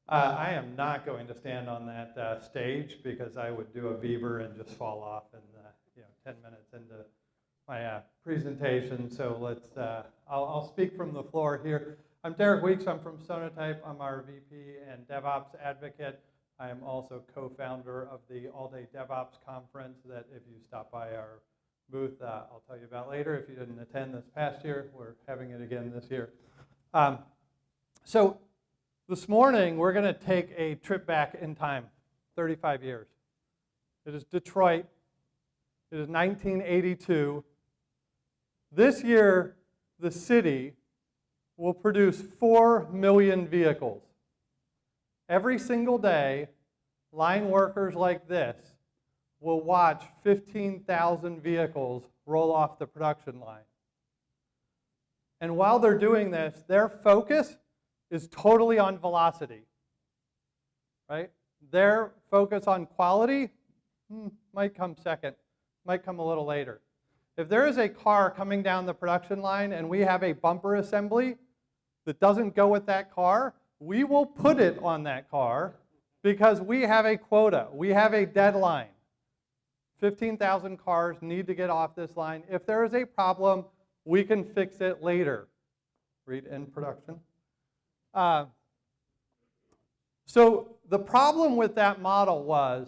I am not going to stand on that stage because I would do a beaver and just fall off in 10 minutes into my presentation. So I'll speak from the floor here. I'm Derek Weeks. I'm from Sonatype. I'm our VP and DevOps advocate. I am also co-founder of the All-Day DevOps Conference that if you stop by our booth, I'll tell you about later. If you didn't attend this past year, we're having it again this year. So this morning, we're going to take a trip back in time, 35 years. It is Detroit. It is 1982. This year, the city will produce 4 million vehicles. Every single day, line workers like this will watch 15,000 vehicles roll off the production line. And while they're doing this, their focus is totally on velocity, right? Their focus on quality might come second, might come a little later. If there is a car coming down the production line and we have a bumper assembly that doesn't go with that car, we will put it on that car because we have a quota, we have a deadline. 15,000 cars need to get off this line. If there is a problem, we can fix it later. Read in production. So the problem with that model was,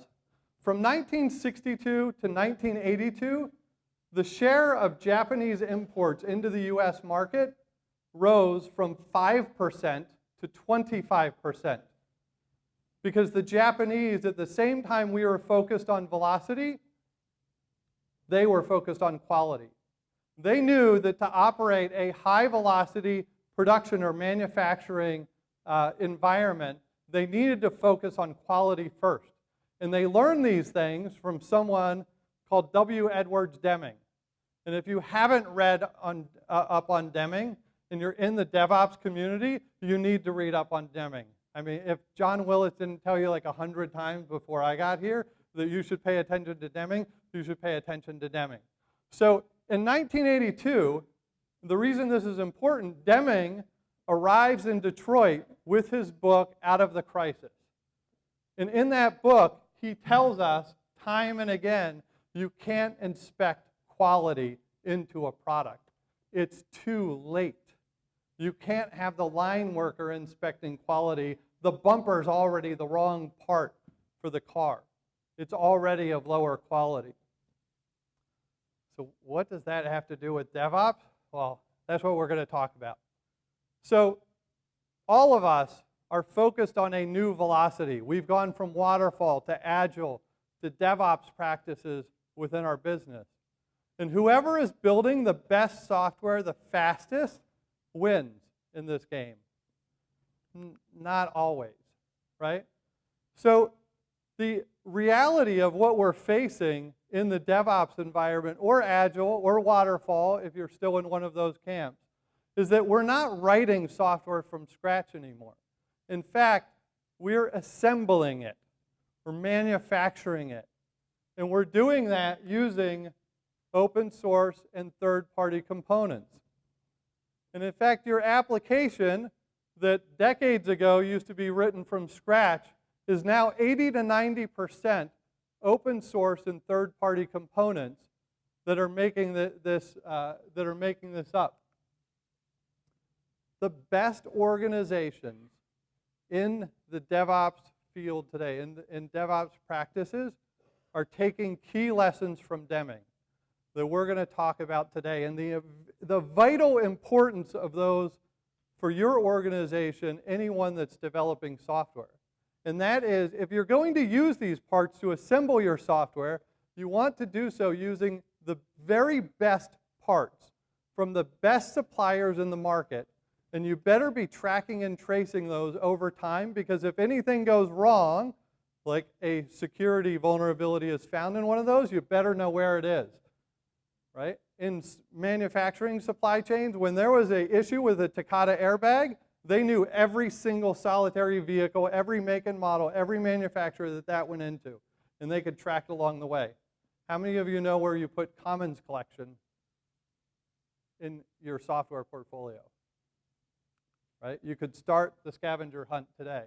from 1962 to 1982, the share of Japanese imports into the US market rose from 5% to 25%. Because the Japanese, at the same time we were focused on velocity, they were focused on quality. They knew that to operate a high velocity production or manufacturing environment, they needed to focus on quality first. And they learned these things from someone called W. Edwards Deming. And if you haven't read up on Deming, and you're in the DevOps community, you need to read up on Deming. I mean, if John Willis didn't tell you like 100 times before I got here that you should pay attention to Deming, you should pay attention to Deming. So in 1982, the reason this is important, Deming arrives in Detroit with his book, Out of the Crisis. And in that book, he tells us time and again, you can't inspect quality into a product. It's too late. You can't have the line worker inspecting quality. The bumper's already the wrong part for the car. It's already of lower quality. So what does that have to do with DevOps? Well, that's what we're going to talk about. So all of us are focused on a new velocity. We've gone from waterfall to agile to DevOps practices within our business. And whoever is building the best software the fastest wins in this game. Not always, right? So the reality of what we're facing in the DevOps environment, or agile, or waterfall, if you're still in one of those camps, is that we're not writing software from scratch anymore. In fact, we're assembling it. We're manufacturing it. And we're doing that using open source and third-party components. And in fact, your application that decades ago used to be written from scratch is now 80 to 90% open source and third-party components that are making this up. The best organizations in the DevOps field today, in DevOps practices, are taking key lessons from Deming that we're going to talk about today, and the vital importance of those for your organization, anyone that's developing software. And that is, if you're going to use these parts to assemble your software, you want to do so using the very best parts from the best suppliers in the market, and you better be tracking and tracing those over time, because if anything goes wrong, like a security vulnerability is found in one of those, you better know where it is. Right? In manufacturing supply chains, when there was an issue with a Takata airbag, they knew every single solitary vehicle, every make and model, every manufacturer that went into, and they could track it along the way. How many of you know where you put Commons Collection in your software portfolio? Right? You could start the scavenger hunt today.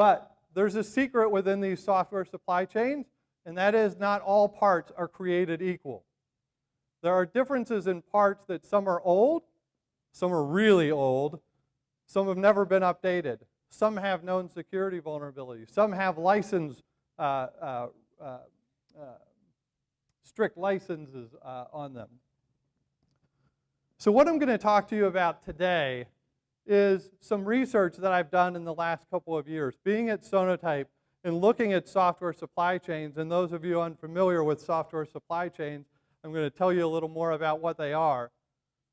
But there's a secret within these software supply chains, and that is not all parts are created equal. There are differences in parts that some are old, some are really old, some have never been updated, some have known security vulnerabilities, some have strict licenses on them. So what I'm going to talk to you about today is some research that I've done in the last couple of years, being at Sonotype and looking at software supply chains. And those of you unfamiliar with software supply chains, I'm going to tell you a little more about what they are.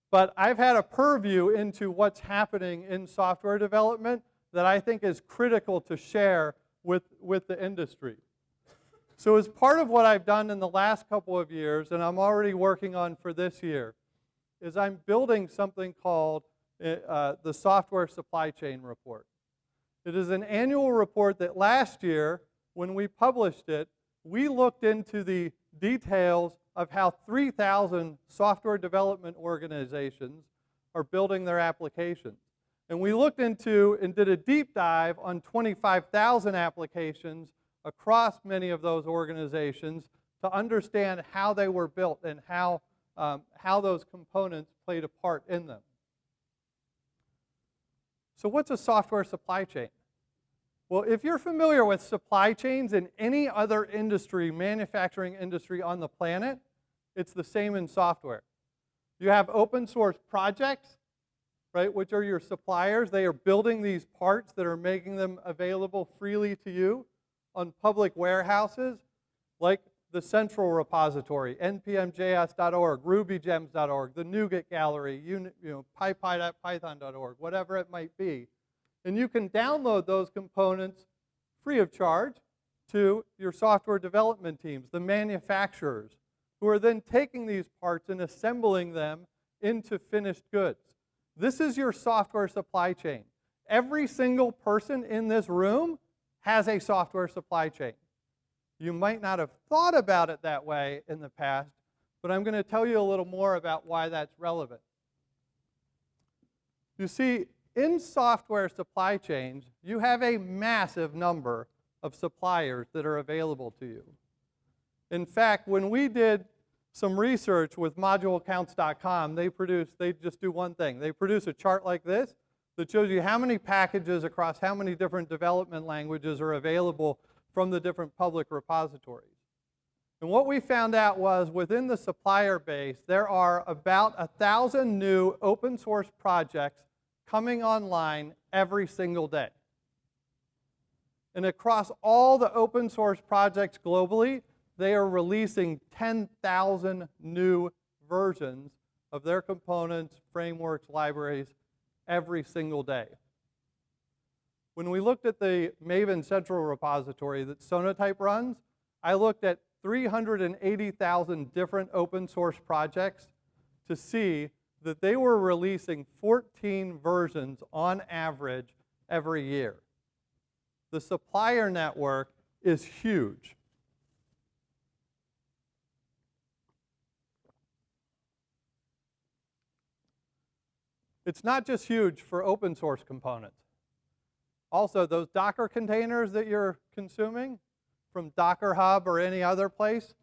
But I've had a purview into what's happening in software development that I think is critical to share with the industry. So as part of what I've done in the last couple of years, and I'm already working on for this year, is I'm building something called the Software Supply Chain Report. It is an annual report that last year, when we published it, we looked into the details of how 3,000 software development organizations are building their applications. And we looked into and did a deep dive on 25,000 applications across many of those organizations to understand how they were built and how those components played a part in them. So what's a software supply chain? Well, if you're familiar with supply chains in any other industry, manufacturing industry on the planet, it's the same in software. You have open source projects, right, which are your suppliers. They are building these parts that are making them available freely to you on public warehouses, like the central repository, npmjs.org, rubygems.org, the NuGet gallery, python.org, whatever it might be. And you can download those components free of charge to your software development teams, the manufacturers, who are then taking these parts and assembling them into finished goods. This is your software supply chain. Every single person in this room has a software supply chain. You might not have thought about it that way in the past, but I'm going to tell you a little more about why that's relevant. You see, in software supply chains, you have a massive number of suppliers that are available to you. In fact, when we did some research with modulecounts.com, they just do one thing. They produce a chart like this that shows you how many packages across how many different development languages are available from the different public repositories. And what we found out was within the supplier base, there are about 1,000 new open source projects coming online every single day. And across all the open source projects globally, they are releasing 10,000 new versions of their components, frameworks, libraries every single day. When we looked at the Maven Central Repository that Sonotype runs, I looked at 380,000 different open source projects to see that they were releasing 14 versions on average every year. The supplier network is huge. It's not just huge for open source components. Also, those Docker containers that you're consuming from Docker Hub or any other place,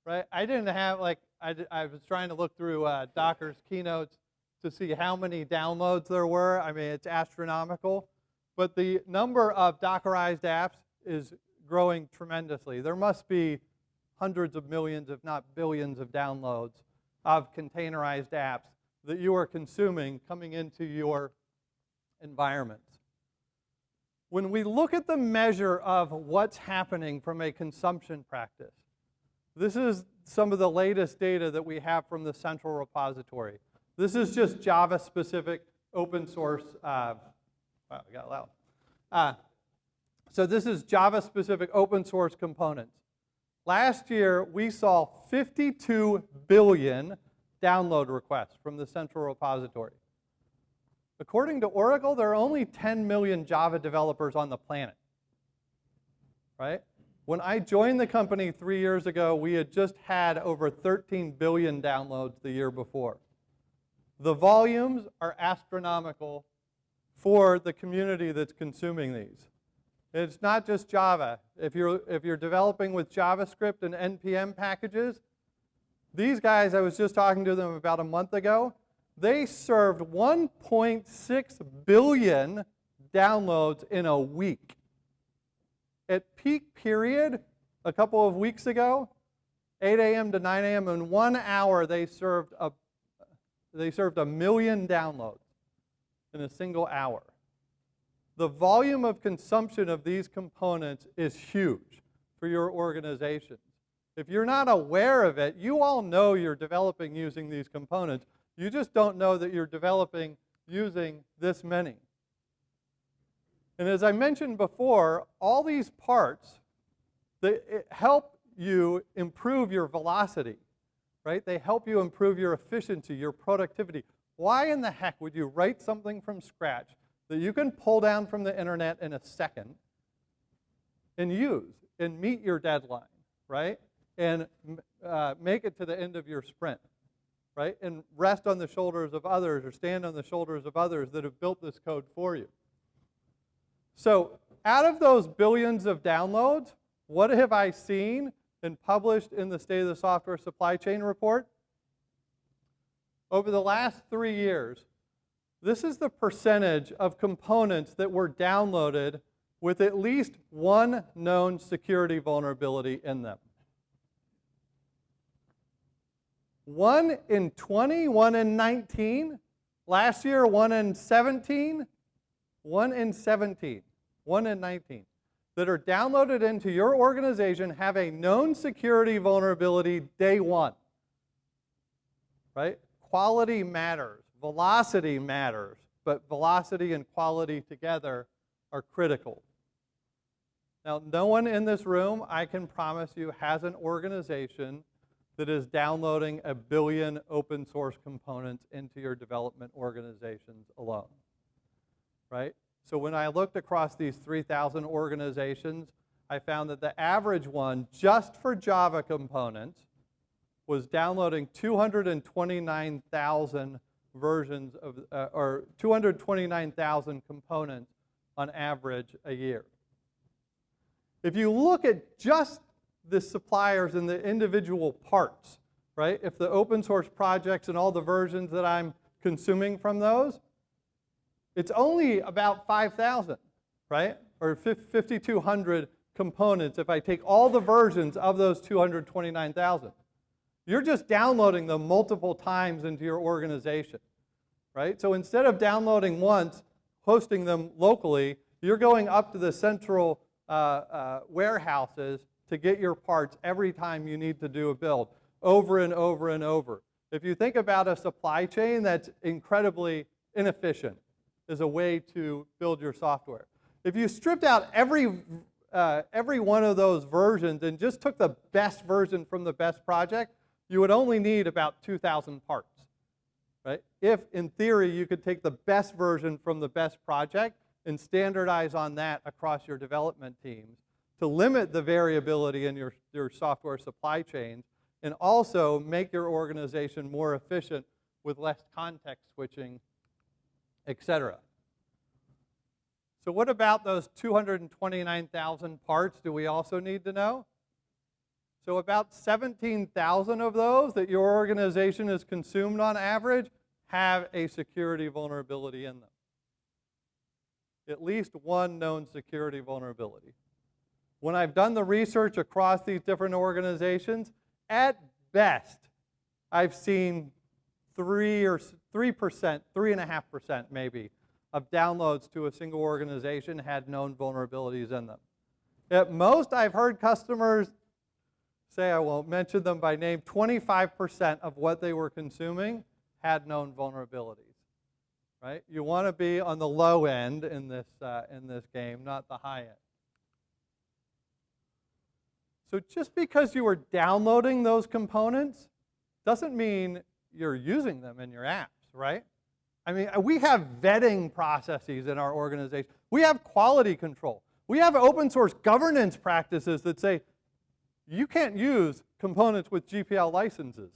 right? I didn't have, like, I was trying to look through Docker's keynotes to see how many downloads there were. I mean, it's astronomical. But the number of Dockerized apps is growing tremendously. There must be hundreds of millions, if not billions, of downloads of containerized apps that you are consuming coming into your environments. When we look at the measure of what's happening from a consumption practice, this is some of the latest data that we have from the central repository. This is just Java-specific open source. Wow, I got loud. So this is Java-specific open source components. Last year, we saw 52 billion download requests from the central repository. According to Oracle, there are only 10 million Java developers on the planet, right? When I joined the company 3 years ago, we had just had over 13 billion downloads the year before. The volumes are astronomical for the community that's consuming these. It's not just Java. If you're developing with JavaScript and NPM packages, these guys, I was just talking to them about a month ago, they served 1.6 billion downloads in a week. At peak period, a couple of weeks ago, 8 a.m. to 9 a.m., in 1 hour, they served a million downloads in a single hour. The volume of consumption of these components is huge for your organizations. If you're not aware of it, you all know you're developing using these components. You just don't know that you're developing using this many. And as I mentioned before, all these parts, they help you improve your velocity, right? They help you improve your efficiency, your productivity. Why in the heck would you write something from scratch that you can pull down from the internet in a second and use and meet your deadline, right? And make it to the end of your sprint, right? And rest on the shoulders of others or stand on the shoulders of others that have built this code for you. So out of those billions of downloads, what have I seen and published in the State of the Software Supply Chain report? Over the last 3 years, this is the percentage of components that were downloaded with at least one known security vulnerability in them. 1 in 20, 1 in 19. Last year, 1 in 17, 1 in 17, 1 in 19 that are downloaded into your organization have a known security vulnerability day one, right? Quality matters, velocity matters, but velocity and quality together are critical. Now, no one in this room, I can promise you, has an organization that is downloading 1 billion open source components into your development organizations alone, right? So when I looked across these 3,000 organizations, I found that the average one, just for Java components, was downloading 229,000 versions of, or 229,000 components on average a year. If you look at just the suppliers and the individual parts, right? If the open source projects and all the versions that I'm consuming from those, it's only about 5,000, right? Or 5,200 components if I take all the versions of those 229,000. You're just downloading them multiple times into your organization, right? So instead of downloading once, hosting them locally, you're going up to the central warehouses to get your parts every time you need to do a build, over and over and over. If you think about a supply chain that's incredibly inefficient as a way to build your software. If you stripped out every one of those versions and just took the best version from the best project, you would only need about 2,000 parts, right? If, in theory, you could take the best version from the best project and standardize on that across your development teams to limit the variability in your software supply chains and also make your organization more efficient with less context switching, etc. So what about those 229,000 parts do we also need to know? So about 17,000 of those that your organization has consumed on average have a security vulnerability in them. At least one known security vulnerability. When I've done the research across these different organizations, at best, I've seen 3%, 3.5% maybe, of downloads to a single organization had known vulnerabilities in them. At most, I've heard customers say, I won't mention them by name, 25% of what they were consuming had known vulnerabilities, right? You want to be on the low end in this game, not the high end. So just because you are downloading those components doesn't mean you're using them in your apps, right? I mean, we have vetting processes in our organization. We have quality control. We have open source governance practices that say you can't use components with GPL licenses.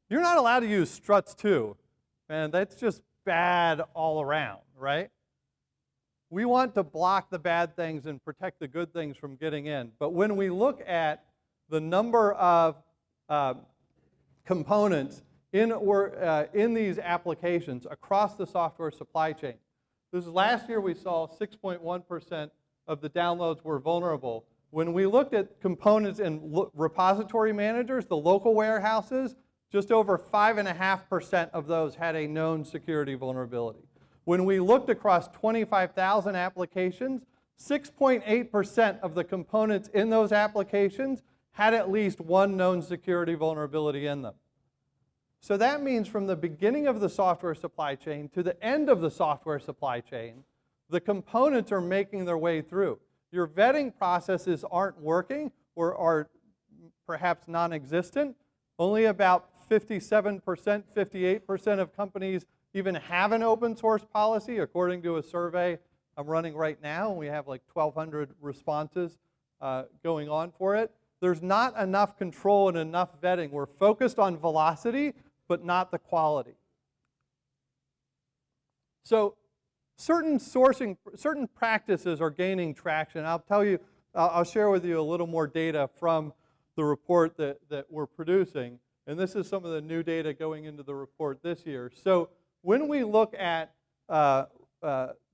You're not allowed to use struts too. And that's just bad all around, right? we want to block the bad things and protect the good things from getting in. But when we look at the number of components in these applications across the software supply chain, this last year we saw 6.1% of the downloads were vulnerable. When we looked at components in repository managers, the local warehouses, just over 5.5% of those had a known security vulnerability. When we looked across 25,000 applications, 6.8% of the components in those applications had at least one known security vulnerability in them. So that means from the beginning of the software supply chain to the end of the software supply chain, the components are making their way through. Your vetting processes aren't working or are perhaps non-existent. Only about 57%, 58% of companies even have an open source policy, according to a survey I'm running right now. We have like 1,200 responses going on for it. There's not enough control and enough vetting. We're focused on velocity, but not the quality. So certain practices are gaining traction. I'll share with you a little more data from the report that we're producing. And this is some of the new data going into the report this year. So when we look at the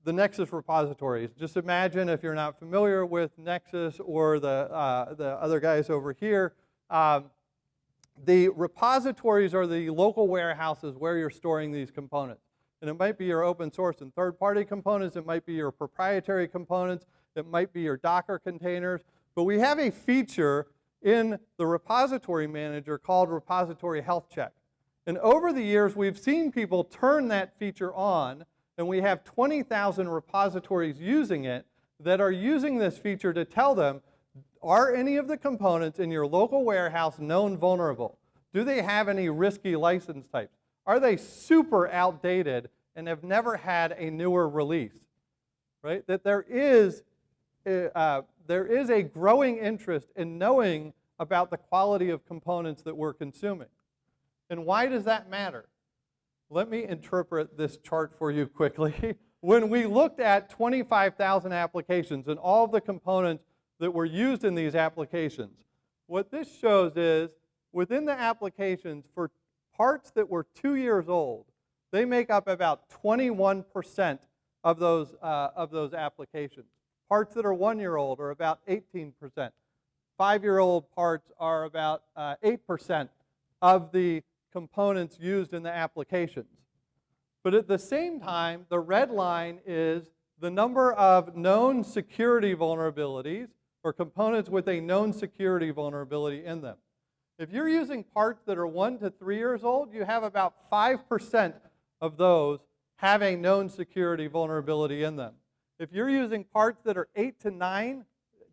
Nexus repositories, just imagine, if you're not familiar with Nexus or the other guys over here, the repositories are the local warehouses where you're storing these components. And it might be your open source and third-party components. It might be your proprietary components. It might be your Docker containers. But we have a feature in the repository manager called Repository Health Check. And over the years, we've seen people turn that feature on, and we have 20,000 repositories using it that are using this feature to tell them, are any of the components in your local warehouse known vulnerable? Do they have any risky license types? Are they super outdated and have never had a newer release? Right? That there is a growing interest in knowing about the quality of components that we're consuming. And why does that matter? Let me interpret this chart for you quickly. When we looked at 25,000 applications and all of the components that were used in these applications, what this shows is within the applications, for parts that were 2 years old, they make up about 21% of those applications. Parts that are 1 year old are about 18%. 5-year-old parts are about 8% of the components used in the applications. But at the same time, the red line is the number of known security vulnerabilities or components with a known security vulnerability in them. If you're using parts that are 1 to 3 years old, you have about 5% of those have a known security vulnerability in them. If you're using parts that are 8 to 9,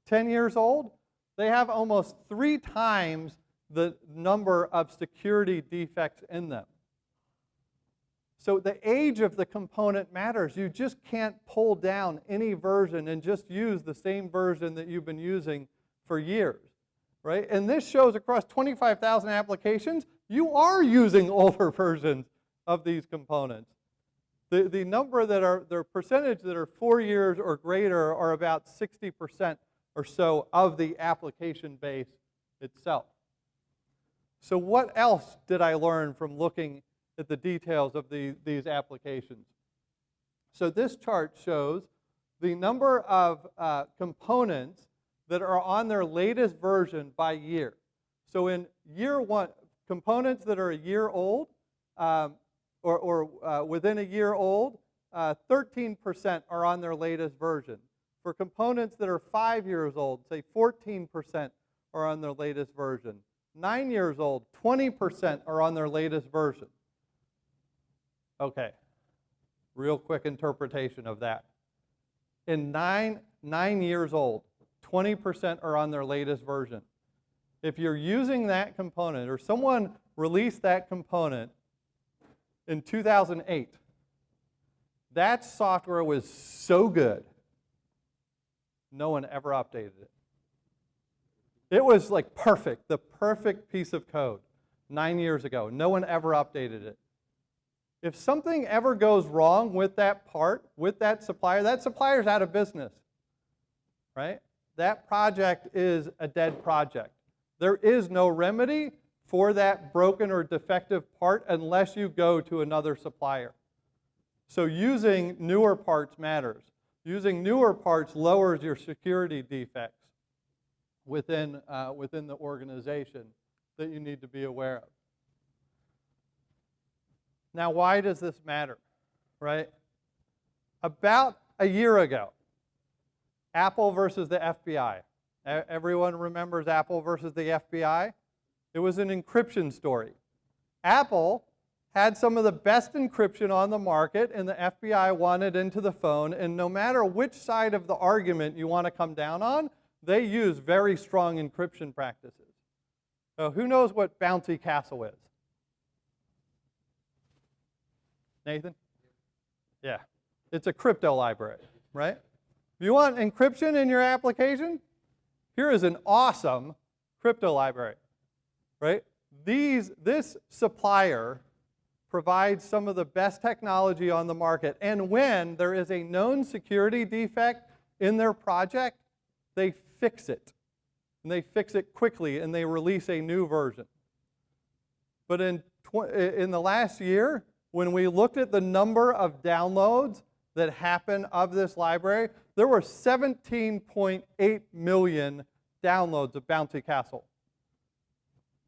10 years old, they have almost 3 times the number of security defects in them. So the age of the component matters. You just can't pull down any version and just use the same version that you've been using for years, right? And this shows across 25,000 applications, you are using older versions of these components. The number that are, the percentage that are 4 years or greater are about 60% or so of the application base itself. So what else did I learn from looking at the details of these applications? So this chart shows the number of components that are on their latest version by year. So in year 1, components that are a year old, or within a year old, 13% are on their latest version. For components that are 5 years old, say 14% are on their latest version. 9 years old, 20% are on their latest version. Okay, real quick interpretation of that. In 9 years old, 20% are on their latest version. If you're using that component, or someone released that component in 2008, that software was so good, no one ever updated it. It was like perfect, the perfect piece of code 9 years ago. No one ever updated it. If something ever goes wrong with that part, with that supplier's out of business, right? That project is a dead project. There is no remedy for that broken or defective part unless you go to another supplier. So using newer parts matters. Using newer parts lowers your security defects within the organization that you need to be aware of. Now, why does this matter, right? About a year ago, Apple versus the FBI. Everyone remembers Apple versus the FBI? It was an encryption story. Apple had some of the best encryption on the market, and the FBI wanted into the phone, and no matter which side of the argument you want to come down on, they use very strong encryption practices. So who knows what Bouncy Castle is? Nathan? Yeah. It's a crypto library, right? If you want encryption in your application, here is an awesome crypto library, right? This supplier provides some of the best technology on the market, and when there is a known security defect in their project, they fix it. And they fix it quickly, and they release a new version. But in the last year, when we looked at the number of downloads that happened of this library, there were 17.8 million downloads of Bouncy Castle.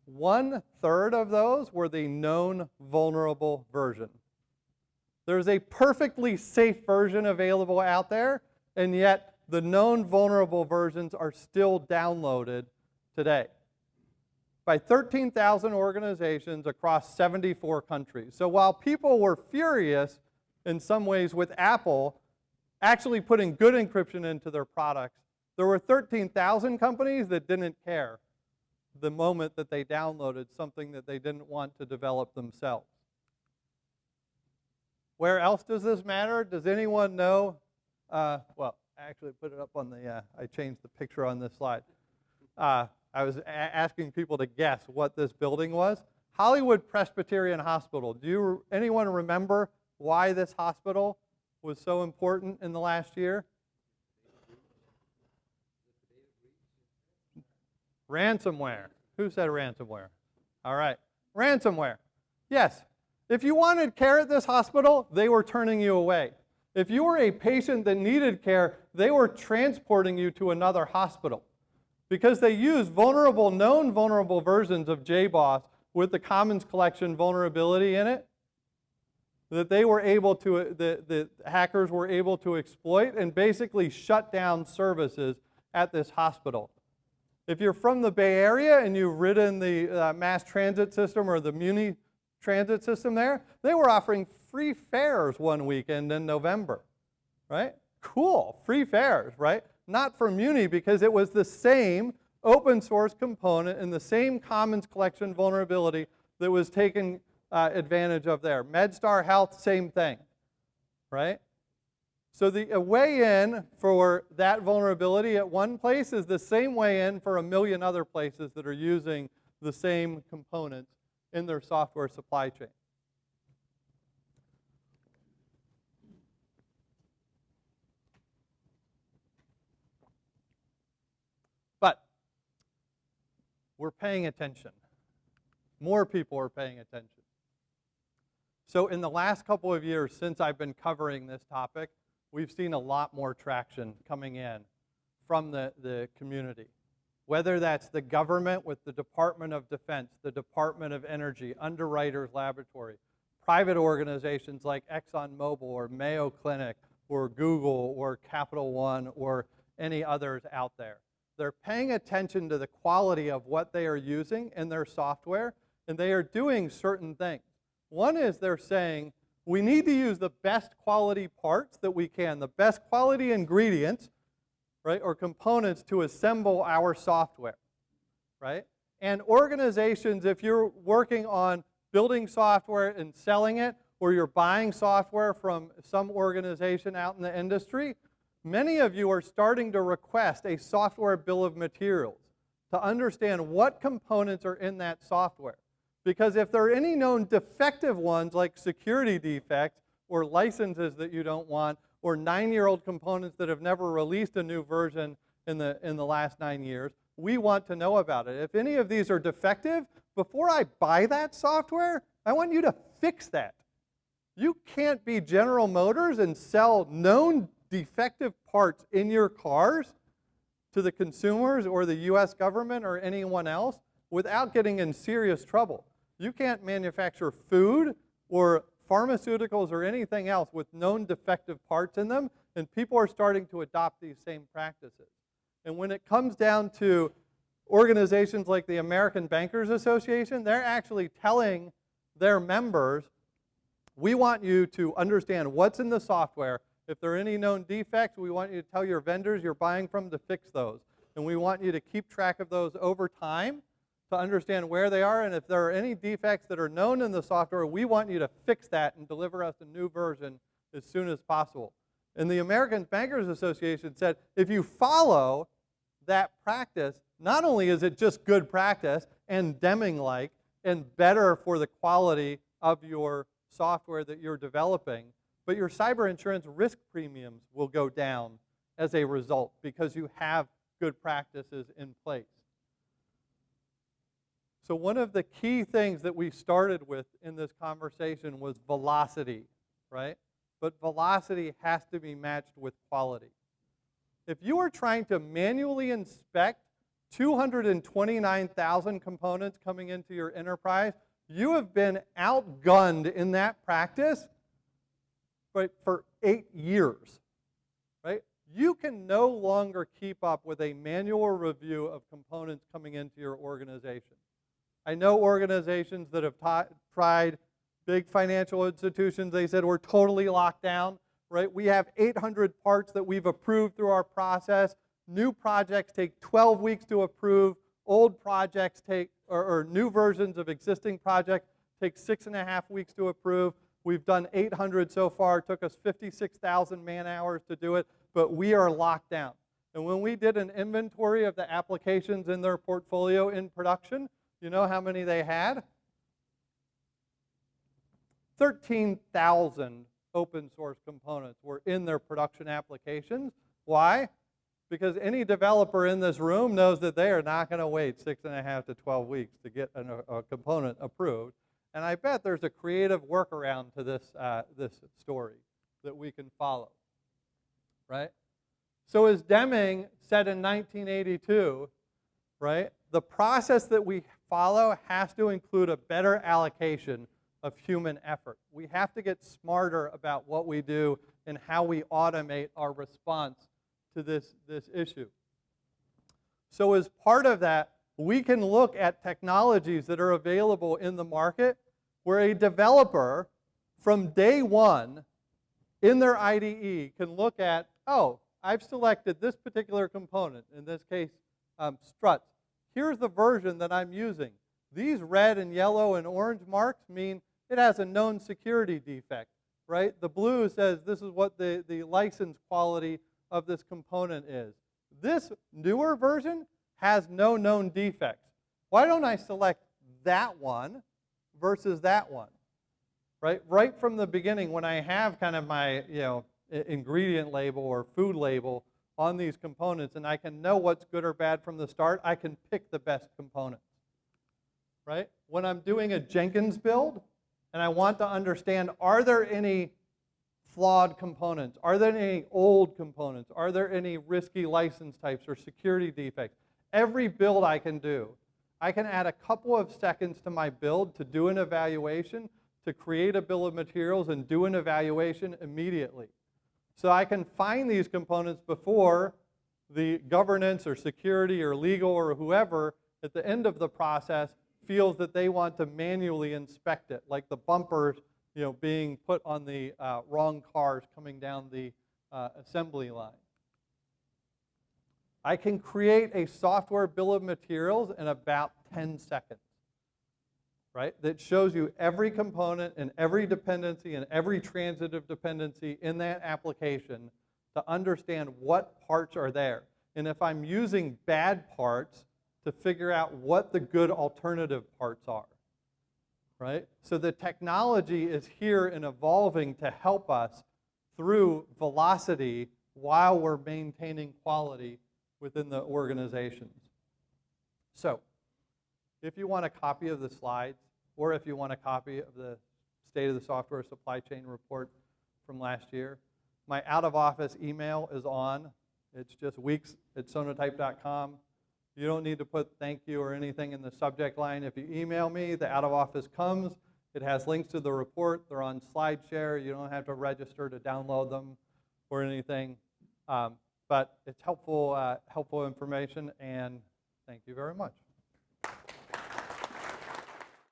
1/3 of those were the known vulnerable version. There's a perfectly safe version available out there, and yet the known vulnerable versions are still downloaded today by 13,000 organizations across 74 countries. So while people were furious in some ways with Apple actually putting good encryption into their products, there were 13,000 companies that didn't care the moment that they downloaded something that they didn't want to develop themselves. Where else does this matter? Does anyone know? Well, actually put it up on the, I changed the picture on this slide. I was asking people to guess what this building was. Hollywood Presbyterian Hospital. Do anyone remember why this hospital was so important in the last year? Ransomware. Who said ransomware? All right. Ransomware. Yes. If you wanted care at this hospital, they were turning you away. If you were a patient that needed care, they were transporting you to another hospital because they used known vulnerable versions of JBoss with the Commons Collection vulnerability in it that they were able to, the hackers were able to exploit and basically shut down services at this hospital. If you're from the Bay Area and you've ridden the mass transit system or the Muni transit system there, they were offering free fares one weekend in November, right? Cool, free fares, right? Not for Muni because it was the same open source component and the same Commons Collection vulnerability that was taken advantage of there. MedStar Health, same thing, right? So the way in for that vulnerability at one place is the same way in for a million other places that are using the same components in their software supply chain. But we're paying attention. More people are paying attention. So in the last couple of years since I've been covering this topic, we've seen a lot more traction coming in from the community. Whether that's the government with the Department of Defense, the Department of Energy, Underwriters Laboratory, private organizations like ExxonMobil or Mayo Clinic or Google or Capital One or any others out there. They're paying attention to the quality of what they are using in their software, and they are doing certain things. One is they're saying, we need to use the best quality parts that we can, the best quality ingredients, right, or components to assemble our software, right? And organizations, if you're working on building software and selling it, or you're buying software from some organization out in the industry, many of you are starting to request a software bill of materials to understand what components are in that software. Because if there are any known defective ones, like security defects or licenses that you don't want, or 9-year-old components that have never released a new version in the last 9 years, we want to know about it. If any of these are defective, before I buy that software, I want you to fix that. You can't be General Motors and sell known defective parts in your cars to the consumers or the US government or anyone else without getting in serious trouble. You can't manufacture food or pharmaceuticals or anything else with known defective parts in them, and people are starting to adopt these same practices. And when it comes down to organizations like the American Bankers Association, they're actually telling their members, we want you to understand what's in the software. If there are any known defects, we want you to tell your vendors you're buying from to fix those. And we want you to keep track of those over time to understand where they are. And if there are any defects that are known in the software, we want you to fix that and deliver us a new version as soon as possible. And the American Bankers Association said, if you follow that practice, not only is it just good practice and Deming-like and better for the quality of your software that you're developing, but your cyber insurance risk premiums will go down as a result because you have good practices in place. So one of the key things that we started with in this conversation was velocity, right? But velocity has to be matched with quality. If you are trying to manually inspect 229,000 components coming into your enterprise, you have been outgunned in that practice for 8 years, right? You can no longer keep up with a manual review of components coming into your organization. I know organizations that have tried, big financial institutions, they said we're totally locked down, right? We have 800 parts that we've approved through our process. New projects take 12 weeks to approve. Old projects take, or new versions of existing projects take 6.5 weeks to approve. We've done 800 so far. It took us 56,000 man-hours to do it, but we are locked down. And when we did an inventory of the applications in their portfolio in production, you know how many they had? 13,000 open source components were in their production applications. Why? Because any developer in this room knows that they are not going to wait 6.5 to 12 weeks to get a component approved. And I bet there's a creative workaround to this, this story that we can follow, right? So as Deming said in 1982, right, the process that we follow has to include a better allocation of human effort. We have to get smarter about what we do and how we automate our response to this issue. So as part of that, we can look at technologies that are available in the market where a developer from day one in their IDE can look at, oh, I've selected this particular component, in this case, struts. Here's the version that I'm using. These red and yellow and orange marks mean it has a known security defect, right? The blue says this is what the license quality of this component is. This newer version has no known defects. Why don't I select that one versus that one, right? Right from the beginning, when I have kind of my ingredient label or food label on these components, and I can know what's good or bad from the start, I can pick the best components, right? When I'm doing a Jenkins build, and I want to understand, are there any flawed components? Are there any old components? Are there any risky license types or security defects? Every build I can do, I can add a couple of seconds to my build to do an evaluation, to create a bill of materials and do an evaluation immediately. So I can find these components before the governance or security or legal or whoever at the end of the process feels that they want to manually inspect it, like the bumpers being put on the wrong cars coming down the assembly line. I can create a software bill of materials in about 10 seconds, right? That shows you every component and every dependency and every transitive dependency in that application to understand what parts are there. And if I'm using bad parts, to figure out what the good alternative parts are. right? So the technology is here and evolving to help us through velocity while we're maintaining quality within the organizations. So if you want a copy of the slides, or if you want a copy of the State of the Software Supply Chain report from last year, my out-of-office email is on. It's just weeks@sonotype.com. You don't need to put thank you or anything in the subject line. If you email me, the out-of-office comes. It has links to the report. They're on SlideShare. You don't have to register to download them or anything. But it's helpful information, and thank you very much.